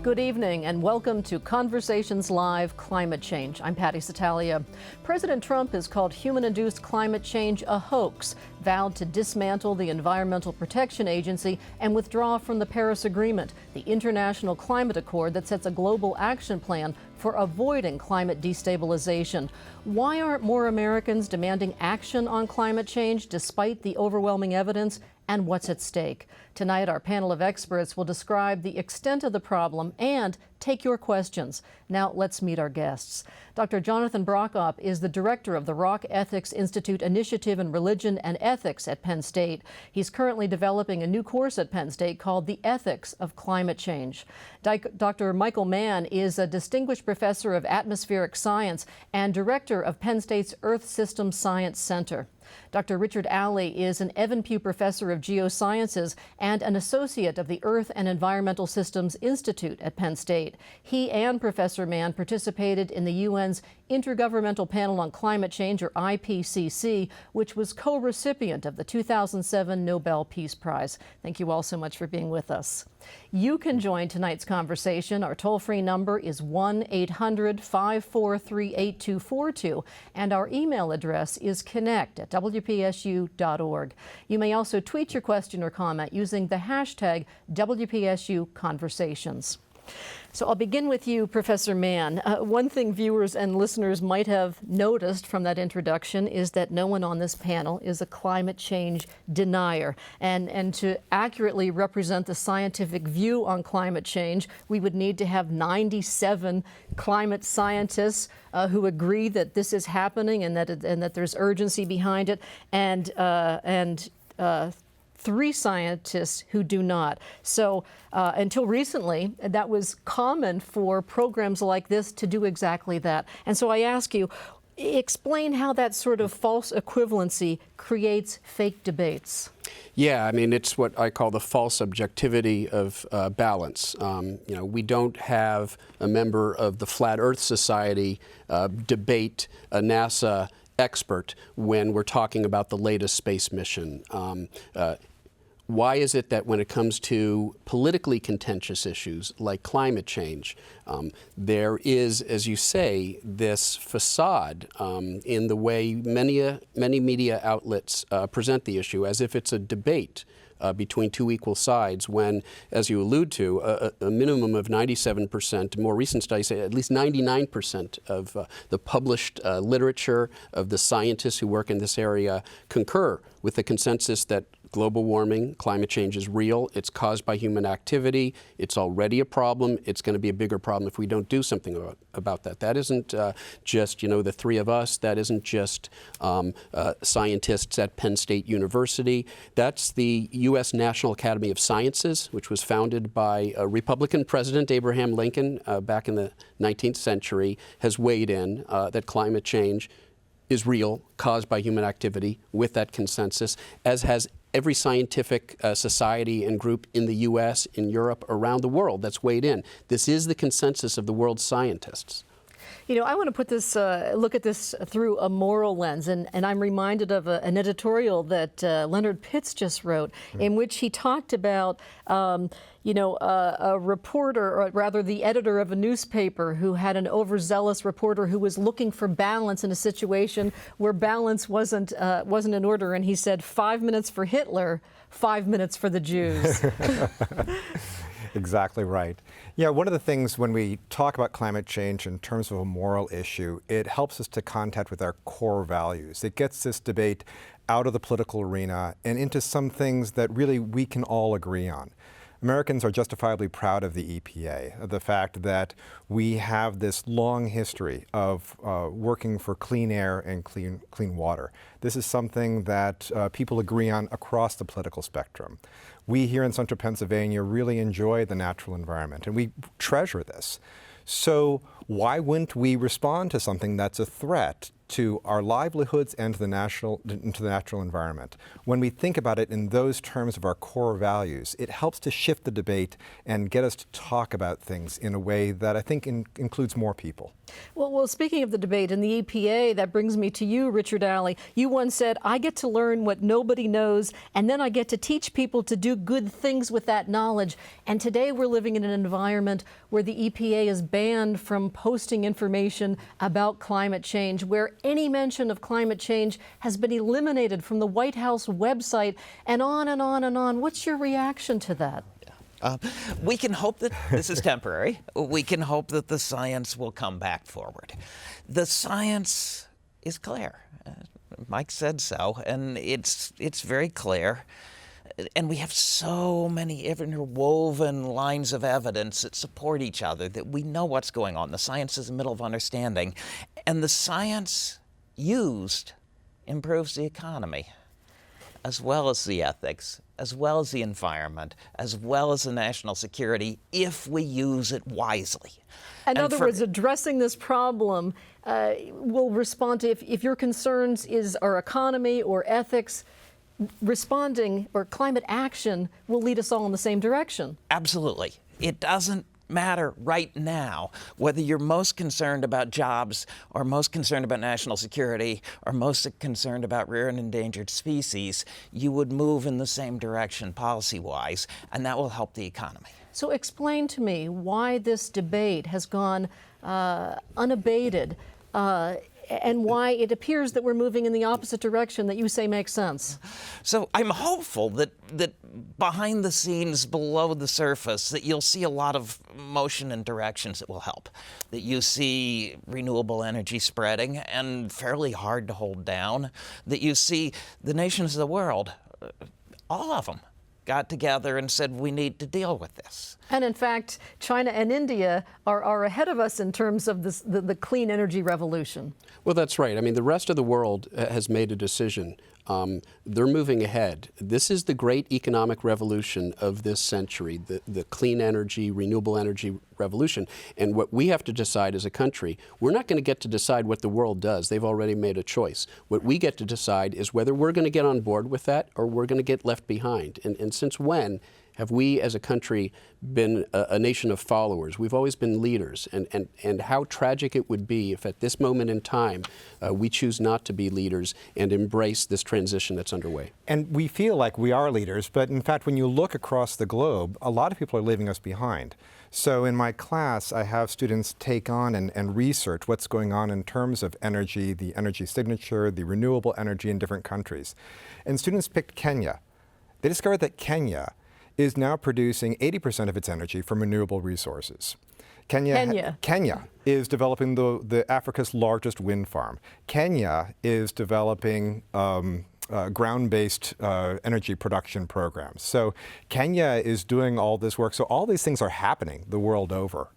Good evening and welcome to Conversations Live Climate Change. I'm Patty Satalia. President Trump has called human-induced climate change a hoax, vowed to dismantle the Environmental Protection Agency and withdraw from the Paris Agreement, the international climate accord that sets a global action plan for avoiding climate destabilization. Why aren't more Americans demanding action on climate change despite the overwhelming evidence? And what's at stake? Tonight, our panel of experts will describe the extent of the problem and take your questions. Now, let's meet our guests. Dr. Jonathan Brockop is the director of the Rock Ethics Institute Initiative in Religion and Ethics at Penn State. He's currently developing a new course at Penn State called The Ethics of Climate Change. Dr. Michael Mann is a distinguished professor of atmospheric science and director of Penn State's Earth Systems Science Center. Dr. Richard Alley is an Evan Pugh Professor of Geosciences and an associate of the Earth and Environmental Systems Institute at Penn State. He and Professor Mann participated in the UN's Intergovernmental Panel on Climate Change, or IPCC, which was co-recipient of the 2007 Nobel Peace Prize. Thank you all so much for being with us. You can join tonight's conversation. Our toll-free number is 1-800-543-8242, and our email address is connect@wpsu.org. You may also tweet your question or comment using the hashtag WPSUConversations. So I'll begin with you, Professor Mann. One thing viewers and listeners might have noticed from that introduction is that no one on this panel is a climate change denier. And to accurately represent the scientific view on climate change, we would need to have 97 climate scientists who agree that this is happening and that there's urgency behind it, and 3 scientists who do not. So until recently, that was common for programs like this to do exactly that. And so I ask you, explain how that sort of false equivalency creates fake debates. Yeah, I mean, it's what I call the false objectivity of balance. We don't have a member of the Flat Earth Society debate a NASA expert when we're talking about the latest space mission. Why is it that when it comes to politically contentious issues like climate change, there is, as you say, this facade in the way many media outlets present the issue as if it's a debate between two equal sides, when, as you allude to, a minimum of 97%, more recent studies say at least 99% of the published literature of the scientists who work in this area concur with the consensus that global warming, climate change is real. It's caused by human activity. It's already a problem. It's going to be a bigger problem if we don't do something about that. That isn't just, the 3 of us. That isn't just scientists at Penn State University. That's the U.S. National Academy of Sciences, which was founded by a Republican President, Abraham Lincoln, back in the 19th century, has weighed in that climate change is real, caused by human activity, with that consensus, as has every scientific society and group in the U.S., in Europe, around the world that's weighed in. This is the consensus of the world's scientists. I want to put this, look at this through a moral lens, and I'm reminded of an editorial that Leonard Pitts just wrote, in which he talked about, a reporter, or rather the editor of a newspaper, who had an overzealous reporter who was looking for balance in a situation where balance wasn't in order, and he said 5 minutes for Hitler, 5 minutes for the Jews. Exactly right. Yeah, one of the things when we talk about climate change in terms of a moral issue, it helps us to contact with our core values. It gets this debate out of the political arena and into some things that really we can all agree on. Americans are justifiably proud of the EPA, of the fact that we have this long history of working for clean air and clean water. This is something that people agree on across the political spectrum. We here in central Pennsylvania really enjoy the natural environment, and we treasure this. So why wouldn't we respond to something that's a threat to our livelihoods and to the natural environment. When we think about it in those terms of our core values, it helps to shift the debate and get us to talk about things in a way that I think includes more people. Well, speaking of the debate in the EPA, that brings me to you, Richard Alley. You once said, I get to learn what nobody knows, and then I get to teach people to do good things with that knowledge. And today we're living in an environment where the EPA is banned from posting information about climate change, where any mention of climate change has been eliminated from the White House website, and on and on and on. What's your reaction to that? We can hope that this is temporary. We can hope that the science will come back forward. The science is clear. Mike said so, and it's very clear. And we have so many interwoven lines of evidence that support each other that we know what's going on. The science is the middle of understanding. And the science used improves the economy, as well as the ethics, as well as the environment, as well as the national security, if we use it wisely. In other words, addressing this problem will respond to, if your concerns is our economy or ethics, responding or climate action will lead us all in the same direction. Absolutely. It doesn't matter right now whether you're most concerned about jobs or most concerned about national security or most concerned about rare and endangered species. You would move in the same direction policy-wise, and that will help the economy. So explain to me why this debate has gone unabated and why it appears that we're moving in the opposite direction that you say makes sense. So I'm hopeful that behind the scenes, below the surface, that you'll see a lot of motion and directions that will help. That you see renewable energy spreading and fairly hard to hold down. That you see the nations of the world, all of them, got together and said, we need to deal with this. And in fact, China and India are ahead of us in terms of this, the clean energy revolution. Well, that's right. I mean, the rest of the world has made a decision. They're moving ahead. This is the great economic revolution of this century, the clean energy, renewable energy revolution. And what we have to decide as a country, we're not going to get to decide what the world does. They've already made a choice. What we get to decide is whether we're going to get on board with that or we're going to get left behind. And since when have we as a country been a nation of followers? We've always been leaders, and how tragic it would be if at this moment in time we choose not to be leaders and embrace this transition that's underway. And we feel like we are leaders, but in fact when you look across the globe, a lot of people are leaving us behind. So in my class, I have students take on and research what's going on in terms of energy, the energy signature, the renewable energy in different countries. And students picked Kenya. They discovered that Kenya is now producing 80% of its energy from renewable resources. Kenya is developing the Africa's largest wind farm. Kenya is developing ground-based energy production programs. So Kenya is doing all this work. So all these things are happening the world over.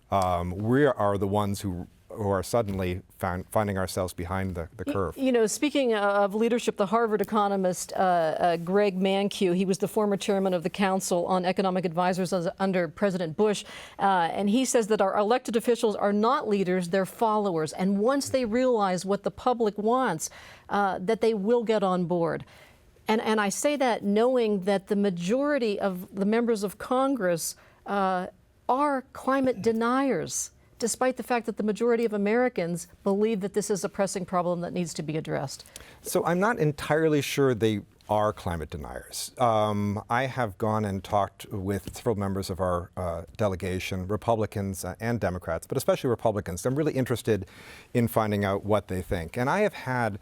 We are the ones who are suddenly finding ourselves behind the curve. You know, speaking of leadership, the Harvard economist Greg Mankiw, he was the former chairman of the Council on Economic Advisors under President Bush, and he says that our elected officials are not leaders, they're followers. And once they realize what the public wants, that they will get on board. And I say that knowing that the majority of the members of Congress are climate deniers, despite the fact that the majority of Americans believe that this is a pressing problem that needs to be addressed. So I'm not entirely sure they are climate deniers. I have gone and talked with several members of our delegation, Republicans and Democrats, but especially Republicans. I'm really interested in finding out what they think. And I have had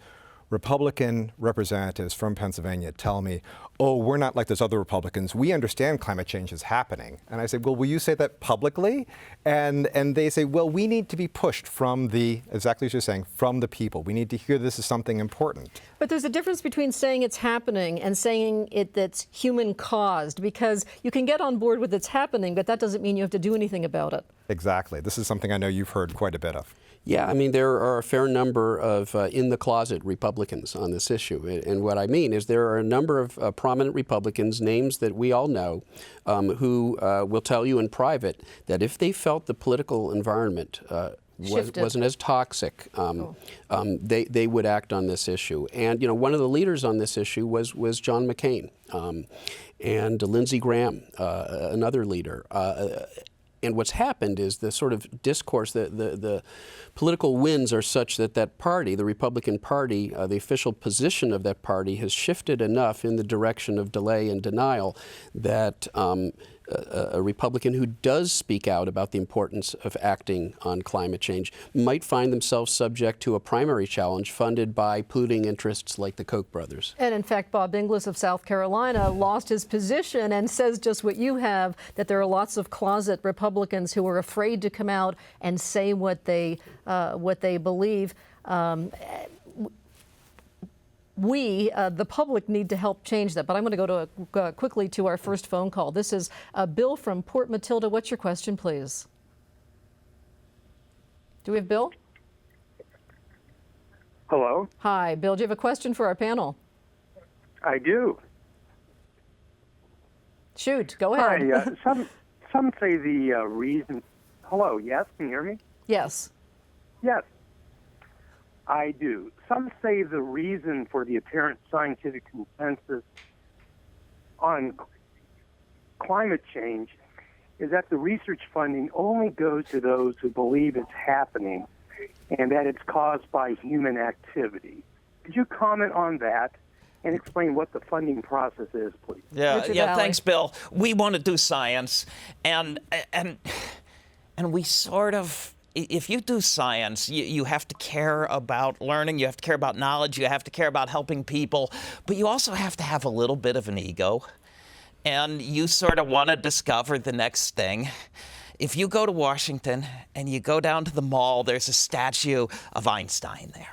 Republican representatives from Pennsylvania tell me, oh, we're not like those other Republicans. We understand climate change is happening. And I say, well, will you say that publicly? And they say, well, we need to be pushed from exactly as you're saying, from the people. We need to hear this is something important. But there's a difference between saying it's happening and saying that's human caused, because you can get on board with it's happening, but that doesn't mean you have to do anything about it. Exactly. This is something I know you've heard quite a bit of. Yeah, I mean, there are a fair number of in-the-closet Republicans on this issue. And what I mean is there are a number of prominent Republicans, names that we all know, who will tell you in private that if they felt the political environment wasn't as toxic, they would act on this issue. And one of the leaders on this issue was John McCain and Lindsey Graham, another leader. And what's happened is the sort of discourse, the political winds are such that party, the Republican Party, the official position of that party has shifted enough in the direction of delay and denial that a Republican who does speak out about the importance of acting on climate change might find themselves subject to a primary challenge funded by polluting interests like the Koch brothers. And in fact, Bob Inglis of South Carolina lost his position and says just what you have, that there are lots of closet Republicans who are afraid to come out and say what they believe. We, the public, need to help change that. But I'm going to go quickly to our first phone call. This is Bill from Port Matilda. What's your question, please? Do we have Bill? Hello? Hi, Bill. Do you have a question for our panel? I do. Shoot, go ahead. Hi, some say the reason... Hello, yes? Can you hear me? Yes. Yes. I do. Some say the reason for the apparent scientific consensus on climate change is that the research funding only goes to those who believe it's happening and that it's caused by human activity. Could you comment on that and explain what the funding process is, please? Yeah, thanks, Bill. We want to do science, and we sort of... If you do science, you have to care about learning, you have to care about knowledge, you have to care about helping people, but you also have to have a little bit of an ego. And you sort of want to discover the next thing. If you go to Washington and you go down to the mall, there's a statue of Einstein there.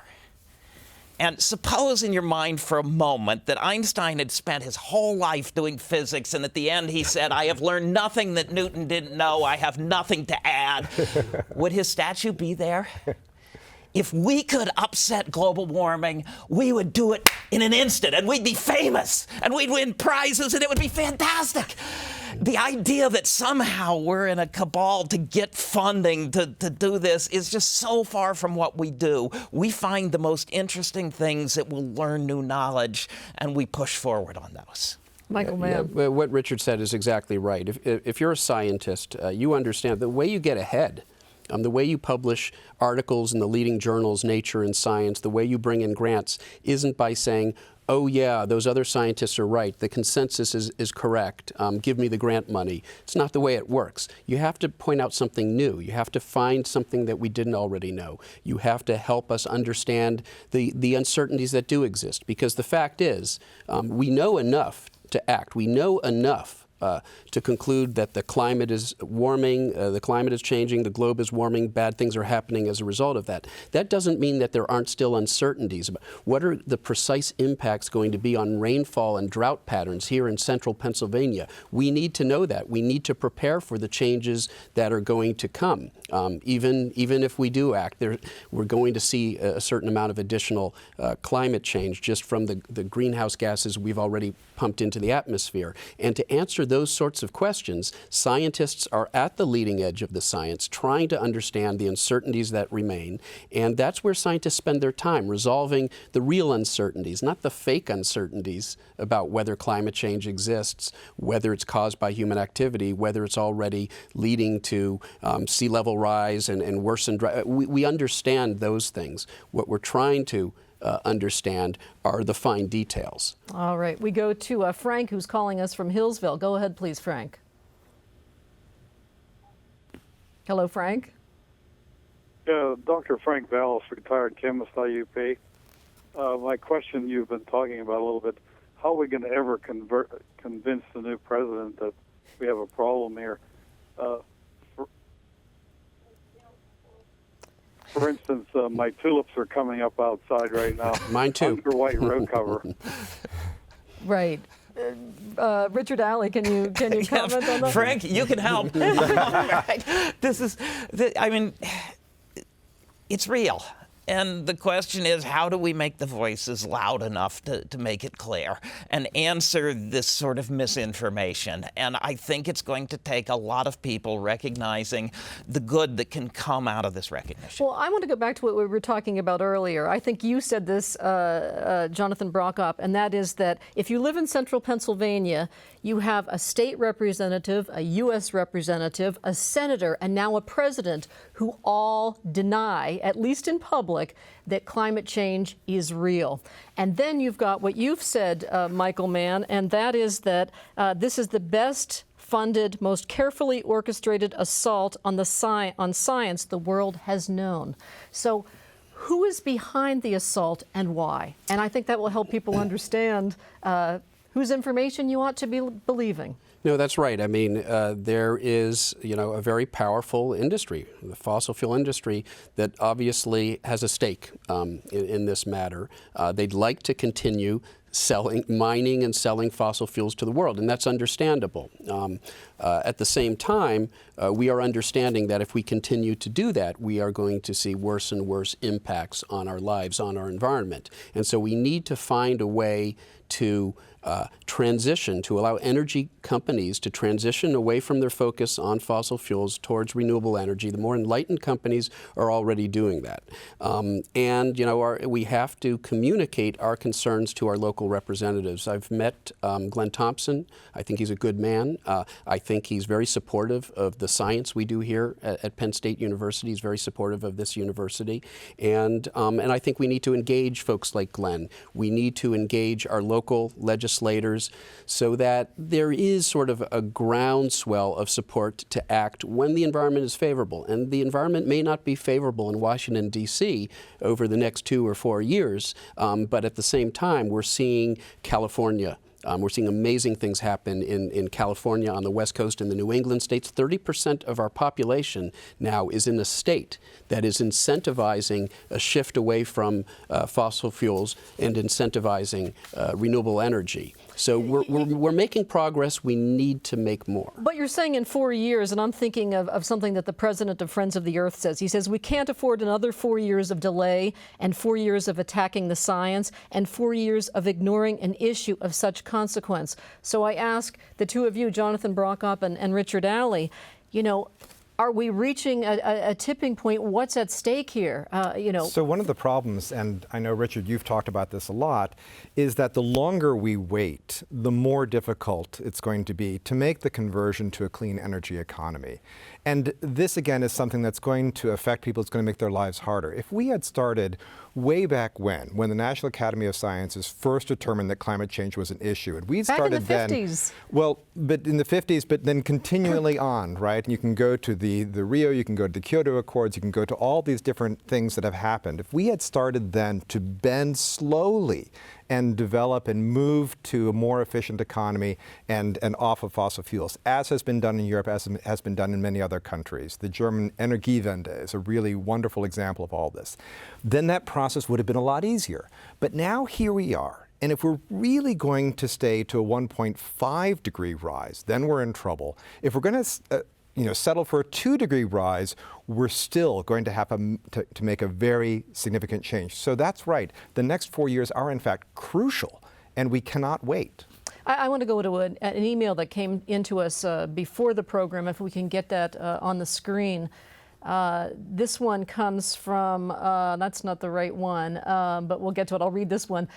And suppose in your mind for a moment that Einstein had spent his whole life doing physics, and at the end he said, "I have learned nothing that Newton didn't know. I have nothing to add." Would his statue be there? If we could upset global warming, we would do it in an instant, and we'd be famous, and we'd win prizes, and it would be fantastic. The idea that somehow we're in a cabal to get funding to do this is just so far from what we do. We find the most interesting things that will learn new knowledge, and we push forward on those. Michael Mann. Yeah, what Richard said is exactly right. If you're a scientist, you understand the way you get ahead, the way you publish articles in the leading journals, Nature and Science, the way you bring in grants isn't by saying, "Oh yeah, those other scientists are right, the consensus is correct, give me the grant money." It's not the way it works. You have to point out something new. You have to find something that we didn't already know. You have to help us understand the uncertainties that do exist, because the fact is, we know enough to act. We know enough to conclude that the climate is warming, the climate is changing, the globe is warming, bad things are happening as a result of that. That doesn't mean that there aren't still uncertainties about what are the precise impacts going to be on rainfall and drought patterns here in central Pennsylvania. We need to know that. We need to prepare for the changes that are going to come. Even if we do act, we're going to see a certain amount of additional climate change just from the greenhouse gases we've already pumped into the atmosphere. And to answer those sorts of questions, scientists are at the leading edge of the science, trying to understand the uncertainties that remain. And that's where scientists spend their time, resolving the real uncertainties, not the fake uncertainties about whether climate change exists, whether it's caused by human activity, whether it's already leading to sea level rise and worsened drought. We understand those things. What we're trying to understand are the fine details. All right, we go to Frank, who's calling us from Hillsville. Go ahead, please, Frank. Hello, Frank. Dr. Frank Vallis, retired chemist, IUP. My question, you've been talking about a little bit, how are we going to ever convince the new president that we have a problem here? For instance, my tulips are coming up outside right now. Mine too. Under white road cover. Right. Richard Alley, can you comment on that? Frank, you can help. Right. I mean, it's real. And the question is, how do we make the voices loud enough to make it clear and answer this sort of misinformation? And I think it's going to take a lot of people recognizing the good that can come out of this recognition. Well, I want to go back to what we were talking about earlier. I think you said this, Jonathan Brockop, and that is that if you live in central Pennsylvania, you have a state representative, a U.S. representative, a senator, and now a president who all deny, at least in public, that climate change is real. And then you've got what you've said, Michael Mann, and that is that this is the best funded, most carefully orchestrated assault on science the world has known. So who is behind the assault and why? And I think that will help people understand whose information you ought to be believing. No, that's right. I mean, there is, a very powerful industry, the fossil fuel industry, that obviously has a stake in this matter. They'd like to continue mining and selling fossil fuels to the world, and that's understandable. At the same time, we are understanding that if we continue to do that, we are going to see worse and worse impacts on our lives, on our environment. And so we need to find a way to transition, to allow energy companies to transition away from their focus on fossil fuels towards renewable energy. The more enlightened companies are already doing that. And, we have to communicate our concerns to our local representatives. I've met Glenn Thompson. I think he's a good man. I think he's very supportive of the science we do here at Penn State University. He's very supportive of this university. And I think we need to engage folks like Glenn. We need to engage our local legislators so that there is sort of a groundswell of support to act when the environment is favorable. And the environment may not be favorable in Washington, D.C. over the next 2 or 4 years, but at the same time, we're seeing California. We're seeing amazing things happen in California, on the West Coast, in the New England states. 30% of our population now is in a state that is incentivizing a shift away from fossil fuels and incentivizing renewable energy. So we're making progress. We need to make more. But you're saying in 4 years, and I'm thinking of something that the president of Friends of the Earth says. He says we can't afford another 4 years of delay and 4 years of attacking the science and 4 years of ignoring an issue of such consequence. So I ask the two of you, Jonathan Brockop and Richard Alley, are we reaching a tipping point? What's at stake here? So one of the problems, and I know, Richard, you've talked about this a lot, is that the longer we wait, the more difficult it's going to be to make the conversion to a clean energy economy. And this, again, is something that's going to affect people. It's going to make their lives harder. If we had started way back when the National Academy of Sciences first determined that climate change was an issue, and we started back in the 50s. Well, but in the 50s, but then continually on, right? And you can go to the Rio, you can go to the Kyoto Accords, you can go to all these different things that have happened. If we had started then to bend slowly and develop and move to a more efficient economy and off of fossil fuels, as has been done in Europe, as has been done in many other countries. The German Energiewende is a really wonderful example of all this. Then that process would have been a lot easier. But now here we are. And if we're really going to stay to a 1.5 degree rise, then we're in trouble. If we're going to settle for a 2-degree rise, we're still going to have to make a very significant change. So that's right. The next 4 years are, in fact, crucial, and we cannot wait. I want to go to an email that came into us before the program, if we can get that on the screen. This one comes from, that's not the right one, but we'll get to it. I'll read this one.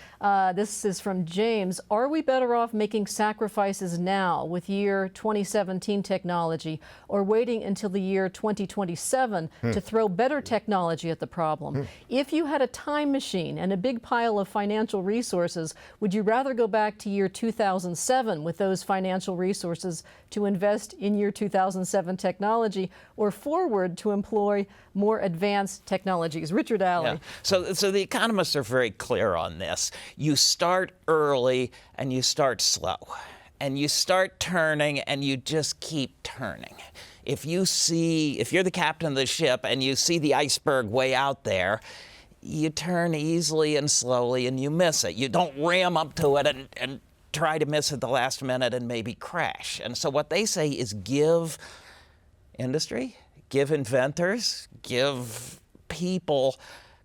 This is from James. Are we better off making sacrifices now with year 2017 technology or waiting until the year 2027 to throw better technology at the problem? If you had a time machine and a big pile of financial resources, would you rather go back to year 2007 with those financial resources to invest in year 2007 technology, or forward to employ more advanced technologies? Richard Alley. Yeah. So the economists are very clear on this. You start early and you start slow. And you start turning and you just keep turning. If you're the captain of the ship and you see the iceberg way out there, you turn easily and slowly and you miss it. You don't ram up to it and try to miss it the last minute and maybe crash. And so what they say is give industry, give inventors, give people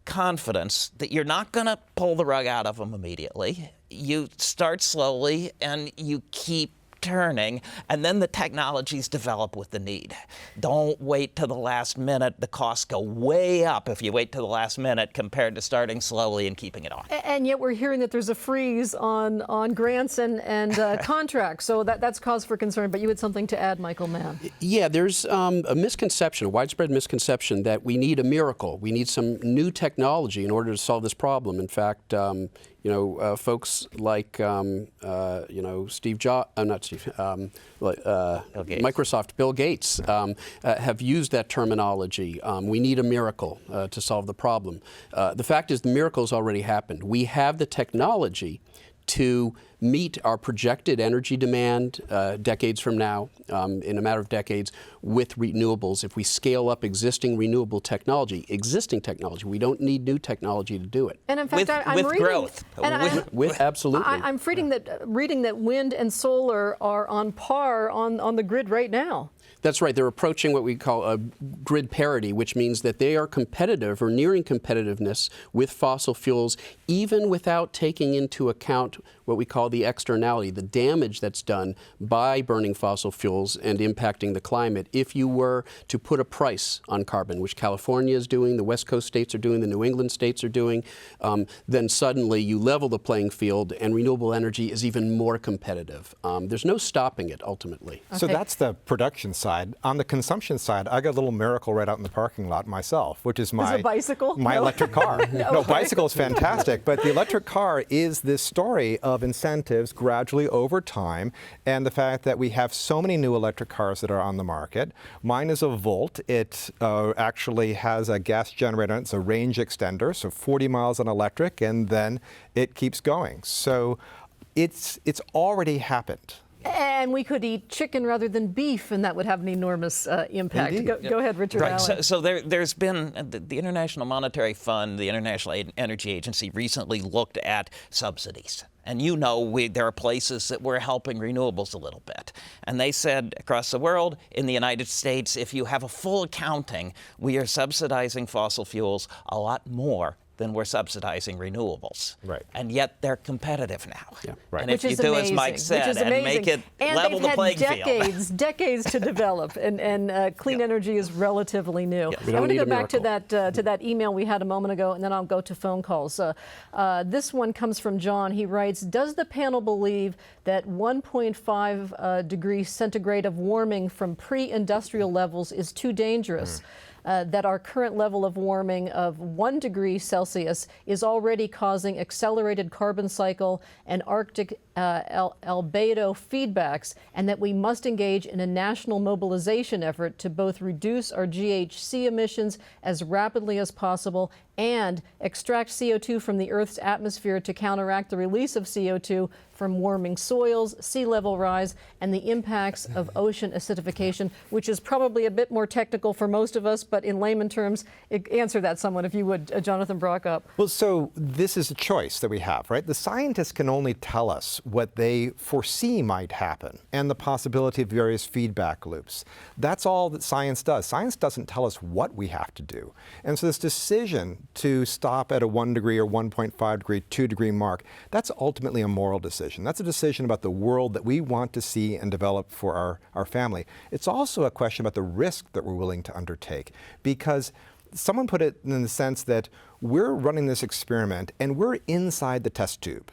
confidence that you're not going to pull the rug out of them immediately. You start slowly and you keep turning, and then the technologies develop with the need. Don't wait till the last minute. The costs go way up if you wait till the last minute compared to starting slowly and keeping it on. And yet we're hearing that there's a freeze on grants and contracts, so that's cause for concern. But you had something to add, Michael Mann. Yeah, there's a misconception, a widespread misconception that we need a miracle. We need some new technology in order to solve this problem. In fact, folks like, Steve Jobs, Microsoft, Bill Gates, have used that terminology. We need a miracle to solve the problem. The fact is the miracle's already happened. We have the technology to meet our projected energy demand decades from now, in a matter of decades, with renewables. If we scale up existing renewable technology, we don't need new technology to do it. And in fact, I'm with reading, growth. Absolutely. I'm reading that wind and solar are on par on the grid right now. That's right. They're approaching what we call a grid parity, which means that they are competitive or nearing competitiveness with fossil fuels, even without taking into account what we call the externality, the damage that's done by burning fossil fuels and impacting the climate. If you were to put a price on carbon, which California is doing, the West Coast states are doing, the New England states are doing, then suddenly you level the playing field and renewable energy is even more competitive. There's no stopping it, ultimately. So that's the production side. On the consumption side, I got a little miracle right out in the parking lot myself, which is my bicycle? My electric car. No, bicycle is fantastic, but the electric car is this story of incentives gradually over time, and the fact that we have so many new electric cars that are on the market. Mine is a Volt. It actually has a gas generator. It's a range extender, so 40 miles on electric, and then it keeps going. So it's already happened. And we could eat chicken rather than beef, and that would have an enormous impact. Go ahead, Richard Right. Allen. So there's been the International Monetary Fund, the International Energy Agency recently looked at subsidies. And there are places that we're helping renewables a little bit. And they said across the world, in the United States, if you have a full accounting, we are subsidizing fossil fuels a lot more than we're subsidizing renewables. Right. And yet they're competitive now. Yeah, right. And if you do as Mike said and make it level the playing field. Decades to develop, and clean energy is relatively new. We I don't want to need go a back to miracle. that email we had a moment ago, and then I'll go to phone calls. This one comes from John. He writes, does the panel believe that 1.5 degrees centigrade of warming from pre-industrial levels is too dangerous? That our current level of warming of 1 degree Celsius is already causing accelerated carbon cycle and Arctic albedo feedbacks, and that we must engage in a national mobilization effort to both reduce our GHG emissions as rapidly as possible and extract CO2 from the Earth's atmosphere to counteract the release of CO2 from warming soils, sea level rise, and the impacts of ocean acidification, which is probably a bit more technical for most of us, but in layman terms, answer that someone, if you would, Jonathan Brockup. Well, so this is a choice that we have, right? The scientists can only tell us what they foresee might happen and the possibility of various feedback loops. That's all that science does. Science doesn't tell us what we have to do. And so this decision to stop at a 1 degree or 1.5 degree, 2 degree mark, that's ultimately a moral decision. That's a decision about the world that we want to see and develop for our family. It's also a question about the risk that we're willing to undertake, because someone put it in the sense that we're running this experiment and we're inside the test tube.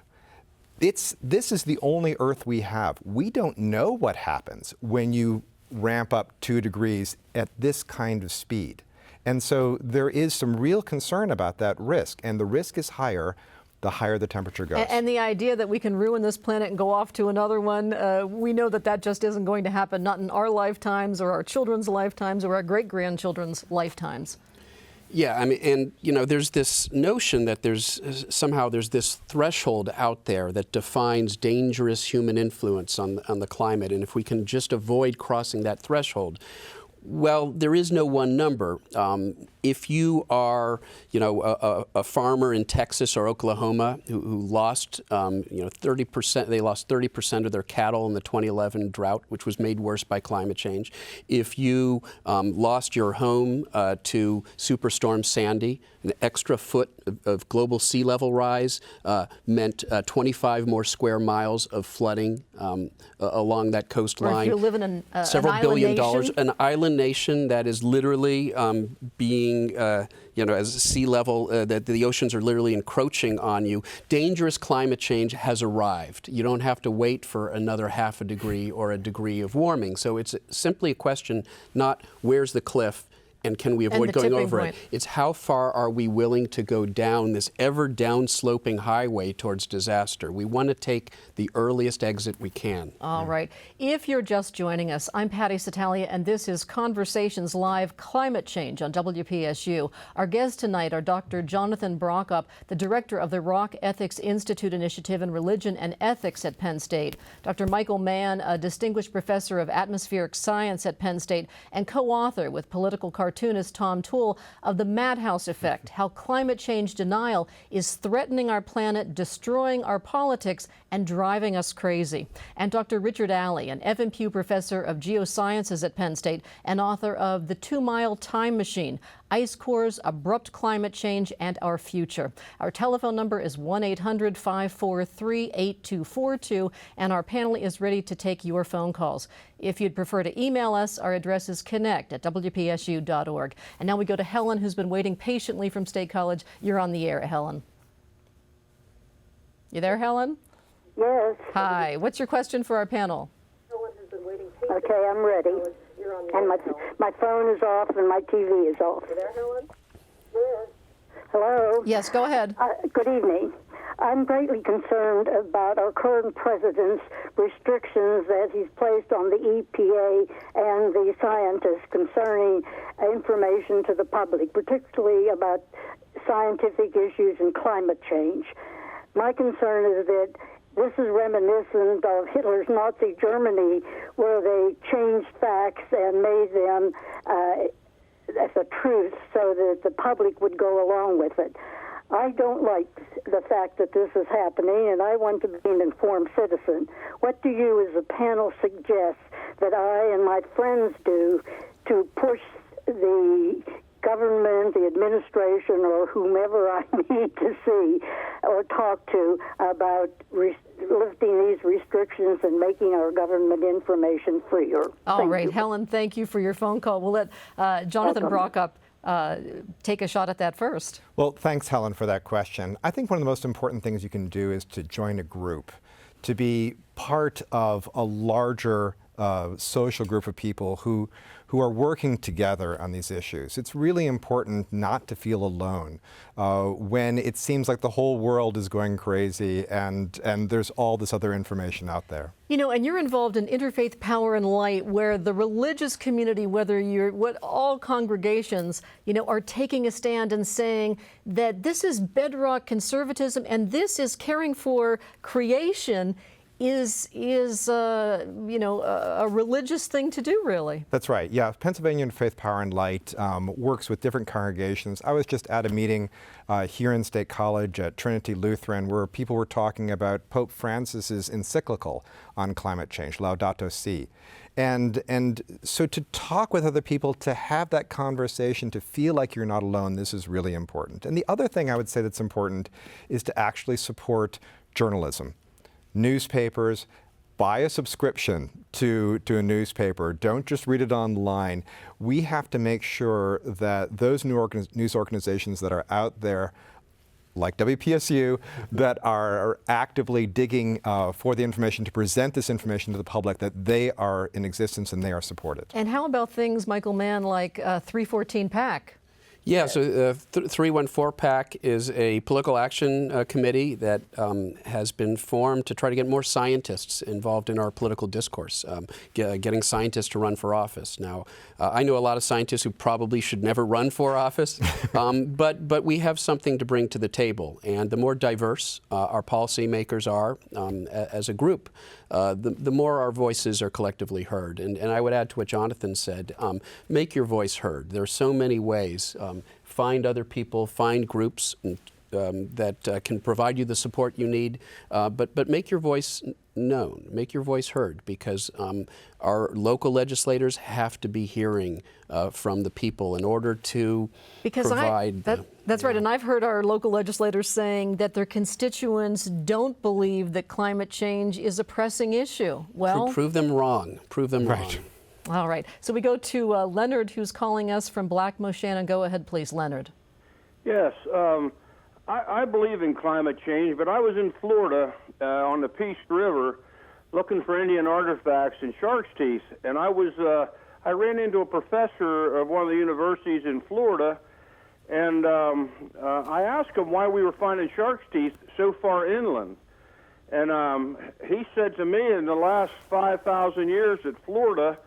This is the only Earth we have. We don't know what happens when you ramp up 2 degrees at this kind of speed. And so there is some real concern about that risk, and the risk is higher the higher the temperature goes. And the idea that we can ruin this planet and go off to another one, we know that just isn't going to happen, not in our lifetimes or our children's lifetimes or our great-grandchildren's lifetimes. Yeah, I mean, and there's this notion that there's this threshold out there that defines dangerous human influence on the climate, and if we can just avoid crossing that threshold, well, there is no one number. If you are, a farmer in Texas or Oklahoma who lost, 30%, they lost 30% of their cattle in the 2011 drought, which was made worse by climate change. If you lost your home to Superstorm Sandy, an extra foot of global sea level rise meant 25 more square miles of flooding along that coastline. Or if you live in several an billion island dollars. nation? An island nation that is literally being, as sea level, that the oceans are literally encroaching on you. Dangerous climate change has arrived. You don't have to wait for another half a degree or a degree of warming. So it's simply a question, not where's the cliff and can we avoid going over it. It's how far are we willing to go down this ever down-sloping highway towards disaster. We want to take the earliest exit we can. All right. If you're just joining us, I'm Patty Satalia, and this is Conversations Live Climate Change on WPSU. Our guests tonight are Dr. Jonathan Brokup, the director of the Rock Ethics Institute Initiative in Religion and Ethics at Penn State, Dr. Michael Mann, a distinguished professor of atmospheric science at Penn State and co-author with political cartoonist Tom Toole of The Madhouse Effect, How Climate Change Denial is Threatening Our Planet, Destroying Our Politics, and Driving Us Crazy. And Dr. Richard Alley, an Evan Pugh professor of Geosciences at Penn State and author of The 2-Mile Time Machine, Ice Cores, Abrupt Climate Change, and Our Future. Our telephone number is 1-800-543-8242, and our panel is ready to take your phone calls. If you'd prefer to email us, our address is connect@wpsu.org. And now we go to Helen, who's been waiting patiently from State College. You're on the air, Helen. You there, Helen? Yes. Hi. What's your question for our panel? Okay, I'm ready. And my phone is off and my TV is off. Hello? Yes, go ahead. Good evening. I'm greatly concerned about our current president's restrictions that he's placed on the EPA and the scientists concerning information to the public, particularly about scientific issues and climate change. My concern is that this is reminiscent of Hitler's Nazi Germany, where they changed facts and made them as a truth so that the public would go along with it. I don't like the fact that this is happening, and I want to be an informed citizen. What do you as a panel suggest that I and my friends do to push the government, the administration, or whomever I need to see or talk to about lifting these restrictions and making our government information freer? All right, Helen, thank you for your phone call. We'll let Jonathan Brokup take a shot at that first. Well, thanks, Helen, for that question. I think one of the most important things you can do is to join a group, to be part of a larger social group of people who are working together on these issues. It's really important not to feel alone when it seems like the whole world is going crazy and there's all this other information out there. You know, and you're involved in Interfaith Power and Light, where the religious community, whether you're all congregations, are taking a stand and saying that this is bedrock conservatism and this is caring for creation is a religious thing to do, really. That's right. Yeah, Pennsylvania Interfaith Power and Light works with different congregations. I was just at a meeting here in State College at Trinity Lutheran where people were talking about Pope Francis's encyclical on climate change, Laudato Si. And so to talk with other people, to have that conversation, to feel like you're not alone, this is really important. And the other thing I would say that's important is to actually support journalism. Newspapers, buy a subscription to a newspaper. Don't just read it online. We have to make sure that those news organizations that are out there, like WPSU, that are actively digging for the information to present this information to the public, that they are in existence and they are supported. And how about things, Michael Mann, like 314 PAC? Yeah, so 314 PAC is a political action committee that has been formed to try to get more scientists involved in our political discourse, getting scientists to run for office. Now, I know a lot of scientists who probably should never run for office, but we have something to bring to the table. And the more diverse our policymakers are as a group, the more our voices are collectively heard. And I would add to what Jonathan said, make your voice heard. There are so many ways. Find other people, find groups, and that can provide you the support you need, but make your voice known, make your voice heard, because our local legislators have to be hearing from the people in order to provide. That's right, and I've heard our local legislators saying that their constituents don't believe that climate change is a pressing issue. Well, prove them wrong. Prove them wrong. All right, so we go to Leonard, who's calling us from Black Moshannon. Go ahead, please, Leonard. Yes, I believe in climate change, but I was in Florida on the Peace River looking for Indian artifacts and shark's teeth, and I ran into a professor of one of the universities in Florida, and I asked him why we were finding shark's teeth so far inland. And he said to me, in the last 5,000 years that Florida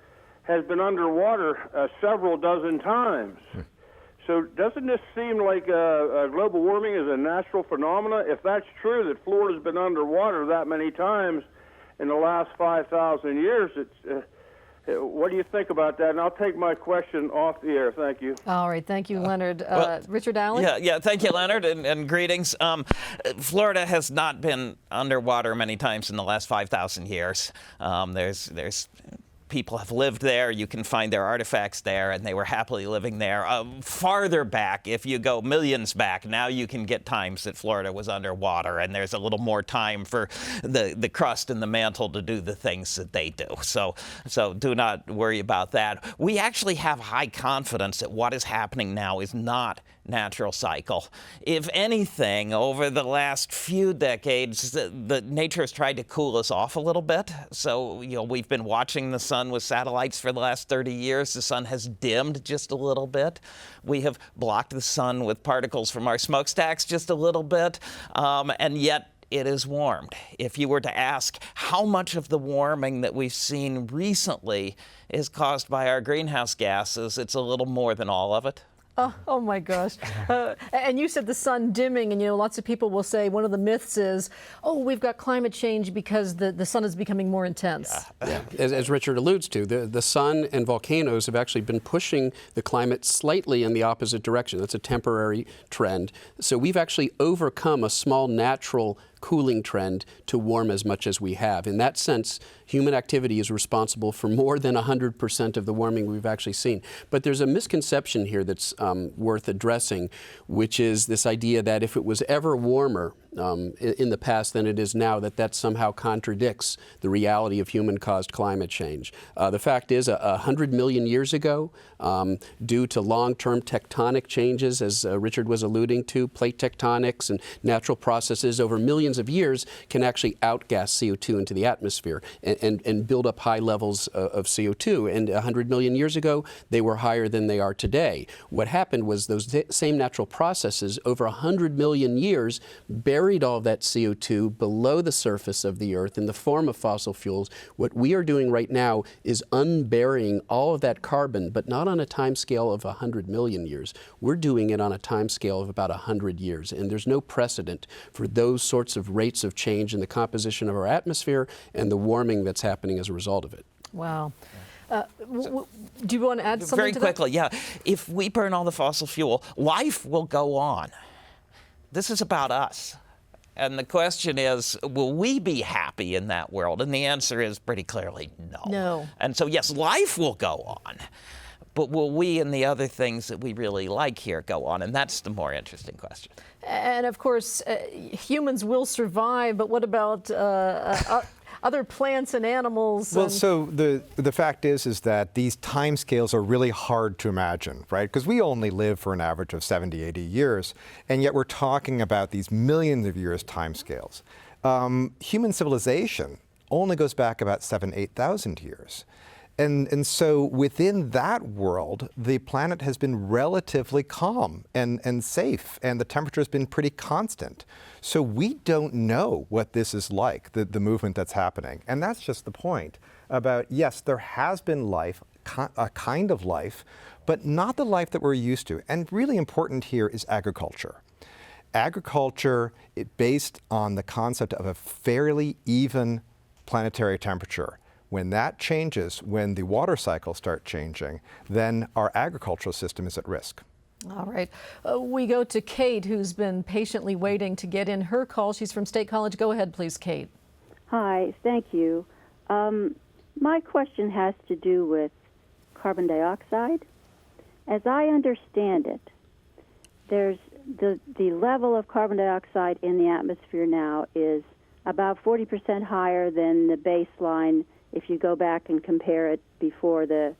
has been underwater several dozen times. So doesn't this seem like global warming is a natural phenomenon? If that's true, that Florida's been underwater that many times in the last 5,000 years, what do you think about that? And I'll take my question off the air. Thank you. All right. Thank you, Leonard. Richard Allen? Yeah. Thank you, Leonard, and greetings. Florida has not been underwater many times in the last 5,000 years. There's people have lived there. You can find their artifacts there, and they were happily living there. Farther back, if you go millions back, now you can get times that Florida was underwater, and there's a little more time for the crust and the mantle to do the things that they do. So do not worry about that. We actually have high confidence that what is happening now is not natural cycle. If anything, over the last few decades, the nature has tried to cool us off a little bit. So, we've been watching the sun with satellites for the last 30 years. The sun has dimmed just a little bit. We have blocked the sun with particles from our smokestacks just a little bit, and yet it is warmed. If you were to ask how much of the warming that we've seen recently is caused by our greenhouse gases, it's a little more than all of it. Oh my gosh. And you said the sun dimming, and lots of people will say one of the myths is, we've got climate change because the sun is becoming more intense. Yeah. As Richard alludes to, the sun and volcanoes have actually been pushing the climate slightly in the opposite direction. That's a temporary trend. So we've actually overcome a small natural cooling trend to warm as much as we have. In that sense, human activity is responsible for more than 100% of the warming we've actually seen. But there's a misconception here that's worth addressing, which is this idea that if it was ever warmer in the past than it is now, that somehow contradicts the reality of human-caused climate change. The fact is, 100 million years ago, due to long-term tectonic changes, as Richard was alluding to, plate tectonics and natural processes over millions of years can actually outgas CO2 into the atmosphere and build up high levels of CO2. And 100 million years ago, they were higher than they are today. What happened was those same natural processes over 100 million years buried all of that CO2 below the surface of the Earth in the form of fossil fuels. What we are doing right now is unburying all of that carbon, but not on a time scale of 100 million years. We're doing it on a time scale of about 100 years, and there's no precedent for those sorts of rates of change in the composition of our atmosphere and the warming that's happening as a result of it. Wow. Do you want to add something Very to that? quickly, yeah. If we burn all the fossil fuel, life will go on. This is about us. And the question is, will we be happy in that world? And the answer is pretty clearly no. No. And so, yes, life will go on. But will we and the other things that we really like here go on? And that's the more interesting question. And of course, humans will survive, but what about other plants and animals? Well, so the fact is that these time scales are really hard to imagine, right? Because we only live for an average of 70, 80 years, and yet we're talking about these millions of years time scales. Human civilization only goes back about 7,000, 8,000 years. And so within that world, the planet has been relatively calm and safe, and the temperature has been pretty constant. So we don't know what this is like, the movement that's happening. And that's just the point about, yes, there has been life, a kind of life, but not the life that we're used to. And really important here is agriculture. Agriculture, based on the concept of a fairly even planetary temperature. When that changes, when the water cycles start changing, then our agricultural system is at risk. All right. We go to Kate, who's been patiently waiting to get in her call. She's from State College. Go ahead, please, Kate. Hi, thank you. My question has to do with carbon dioxide. As I understand it, there's the level of carbon dioxide in the atmosphere now is about 40% higher than the baseline if you go back and compare it before the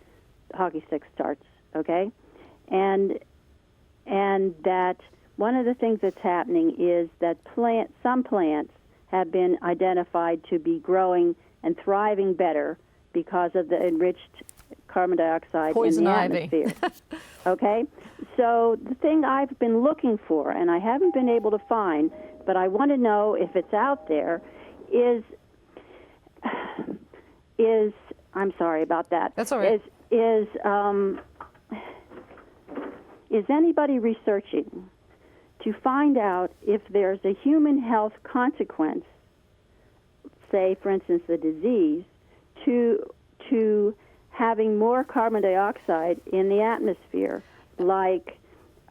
hockey stick starts, okay? And that one of the things that's happening is that some plants have been identified to be growing and thriving better because of the enriched carbon dioxide Poison in the ivy. atmosphere. Okay? So the thing I've been looking for, and I haven't been able to find, but I want to know if it's out there, is I'm sorry about that. That's all right. Is anybody researching to find out if there's a human health consequence, say, for instance, the disease, to having more carbon dioxide in the atmosphere, like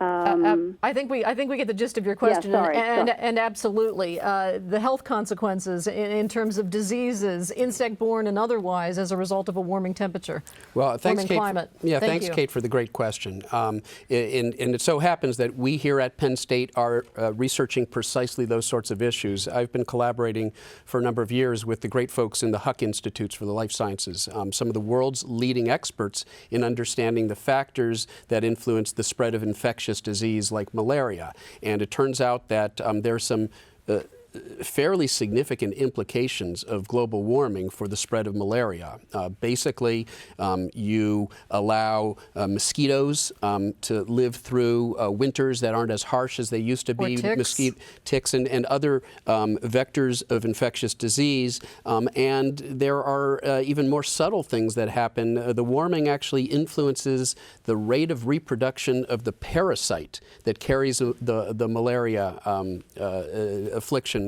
I think we get the gist of your question, sorry. and absolutely the health consequences in terms of diseases, insect-borne and otherwise, as a result of a warming temperature. Well, thanks, warming Kate. climate. Thanks, you. Kate, for the great question. And it so happens that we here at Penn State are researching precisely those sorts of issues. I've been collaborating for a number of years with the great folks in the Huck Institutes for the Life Sciences, some of the world's leading experts in understanding the factors that influence the spread of infectious disease like malaria. And it turns out that there are some fairly significant implications of global warming for the spread of malaria. Basically, you allow mosquitoes to live through winters that aren't as harsh as they used to be. Or ticks. Ticks and other vectors of infectious disease. And there are even more subtle things that happen. The warming actually influences the rate of reproduction of the parasite that carries the malaria affliction.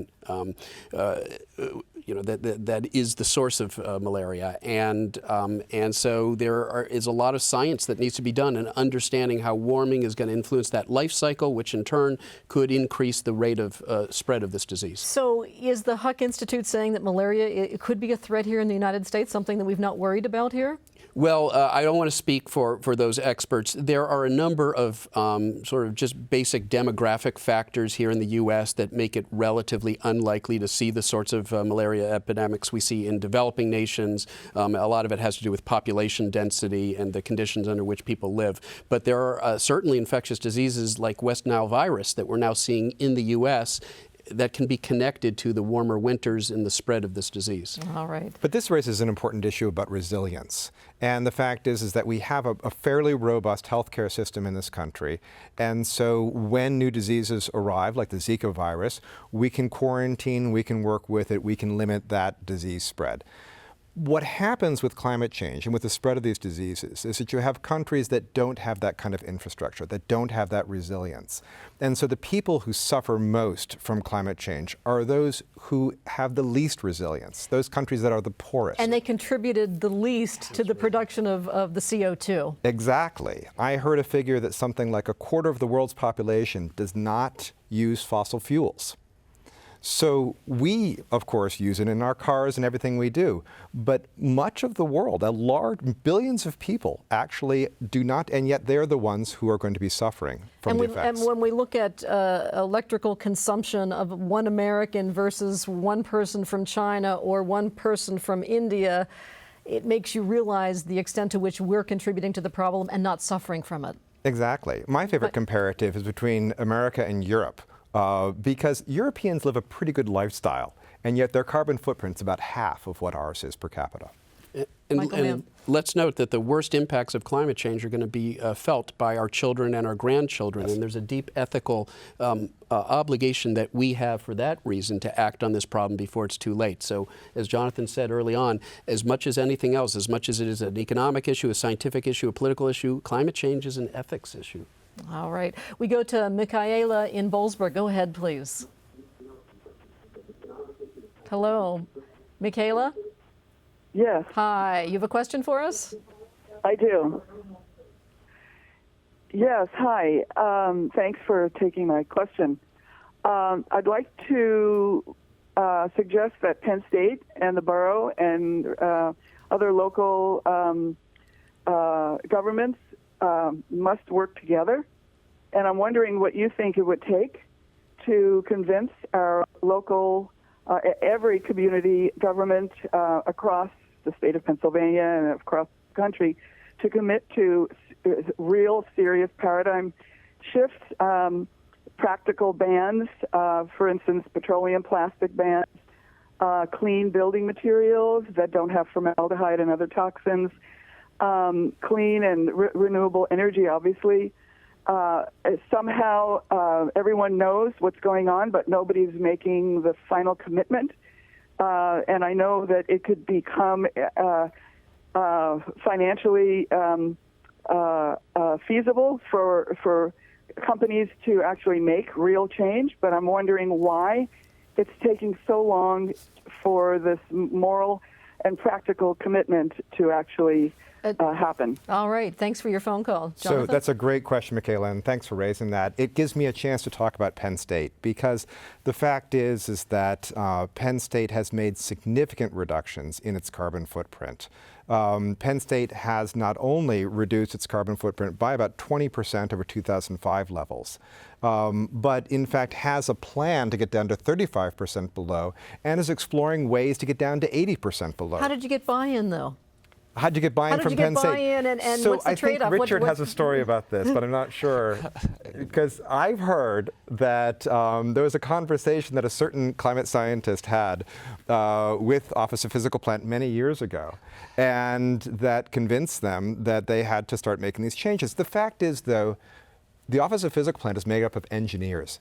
That is the source of malaria, and so there is a lot of science that needs to be done in understanding how warming is going to influence that life cycle, which in turn could increase the rate of spread of this disease. So is the Huck Institute saying that malaria it could be a threat here in the United States, something that we've not worried about here? Well, I don't want to speak for those experts. There are a number of sort of just basic demographic factors here in the U.S. that make it relatively unlikely to see the sorts of malaria epidemics we see in developing nations. A lot of it has to do with population density and the conditions under which people live. But there are certainly infectious diseases like West Nile virus that we're now seeing in the U.S. that can be connected to the warmer winters and the spread of this disease. All right. But this raises an important issue about resilience. And the fact is that we have a fairly robust healthcare system in this country. And so when new diseases arrive, like the Zika virus, we can quarantine, we can work with it, we can limit that disease spread. What happens with climate change and with the spread of these diseases is that you have countries that don't have that kind of infrastructure, that don't have that resilience. And so the people who suffer most from climate change are those who have the least resilience, those countries that are the poorest. And they contributed the least to the production of the CO2. Exactly. I heard a figure that something like a quarter of the world's population does not use fossil fuels. So we, of course, use it in our cars and everything we do. But much of the world, billions of people actually do not, and yet they're the ones who are going to be suffering from the effects. And when we look at electrical consumption of one American versus one person from China or one person from India, it makes you realize the extent to which we're contributing to the problem and not suffering from it. Exactly. My favorite comparative is between America and Europe. Because Europeans live a pretty good lifestyle, and yet their carbon footprint's about half of what ours is per capita. And let's note that the worst impacts of climate change are going to be felt by our children and our grandchildren. Yes. And there's a deep ethical obligation that we have for that reason to act on this problem before it's too late. So as Jonathan said early on, as much as anything else, as much as it is an economic issue, a scientific issue, a political issue, climate change is an ethics issue. All right. We go to Michaela in Boalsburg. Go ahead, please. Hello. Michaela? Yes. Hi. You have a question for us? I do. Yes, hi. Thanks for taking my question. I'd like to suggest that Penn State and the borough and other local governments must work together. And I'm wondering what you think it would take to convince our local, every community government across the state of Pennsylvania and across the country to commit to real serious paradigm shifts, practical bans, for instance, petroleum plastic bans, clean building materials that don't have formaldehyde and other toxins, clean and renewable energy, obviously. Somehow everyone knows what's going on, but nobody's making the final commitment. And I know that it could become financially feasible for companies to actually make real change, but I'm wondering why it's taking so long for this moral and practical commitment to actually happen. All right. Thanks for your phone call, Jonathan. So that's a great question, Michaela, and thanks for raising that. It gives me a chance to talk about Penn State, because the fact is that Penn State has made significant reductions in its carbon footprint. Penn State has not only reduced its carbon footprint by about 20% over 2005 levels, but in fact has a plan to get down to 35% below and is exploring ways to get down to 80% below. How did you get buy-in, though? How'd you get buy-in from Penn State? How did you get buy-in, and so what's the trade-off? I think Richard has a story about this, but I'm not sure. Because I've heard that there was a conversation that a certain climate scientist had with Office of Physical Plant many years ago, and that convinced them that they had to start making these changes. The fact is, though, the Office of Physical Plant is made up of engineers.